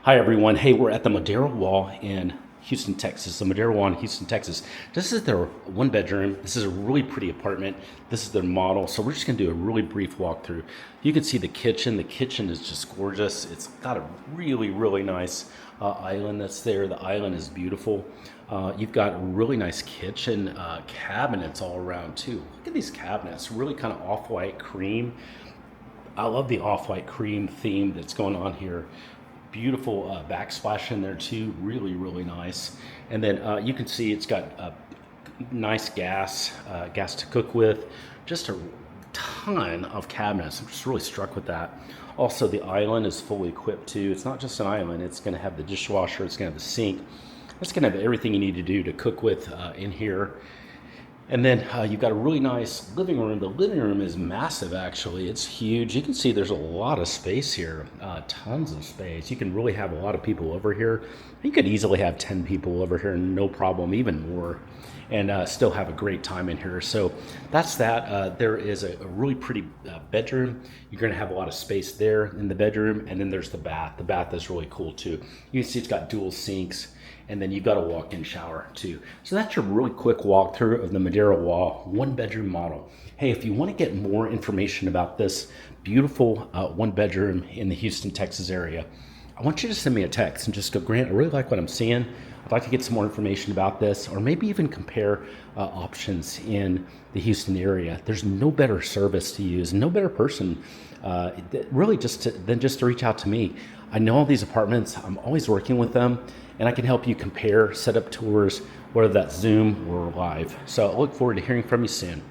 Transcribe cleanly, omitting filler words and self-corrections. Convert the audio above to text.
Hi everyone. Hey, we're at the Modera Waugh in Houston, Texas. The Modera Waugh in Houston, Texas. This is their one bedroom. This is a really pretty apartment. This is their model. So we're just gonna do a really brief walkthrough. You can see the kitchen. The kitchen is just gorgeous. It's got a really nice island that's there. The island is beautiful. You've got a really nice kitchen cabinets all around too. Look at these cabinets. Really kind of off-white cream. I love the off-white cream theme that's going on here. Beautiful backsplash in there too, really nice. And then you can see it's got nice gas to cook with. Just a ton of cabinets. I'm just really struck with that. Also, the island is fully equipped too. It's not just an island. It's going to have the dishwasher. It's going to have the sink. It's going to have everything you need to do to cook with in here. And then you've got a really nice living room. The living room is massive, actually. It's huge. You can see there's a lot of space here, tons of space. You can really have a lot of people over here. You could easily have 10 people over here, no problem, even more, and still have a great time in here. So that's that. There is a really pretty bedroom. You're going to have a lot of space there in the bedroom. And then there's the bath. The bath is really cool, too. You can see it's got dual sinks. And then you've got a walk-in shower too. So that's your really quick walkthrough of the Modera Waugh one bedroom model. Hey, if you want to get more information about this beautiful one bedroom in the Houston, Texas area, I want you to send me a text and just go, Grant, I really like what I'm seeing. I'd like to get some more information about this, or maybe even compare options in the Houston area. There's no better service to use, no better person really than just to reach out to me. I know all these apartments. I'm always working with them, and I can help you compare, set up tours, whether that's Zoom or live. So I look forward to hearing from you soon.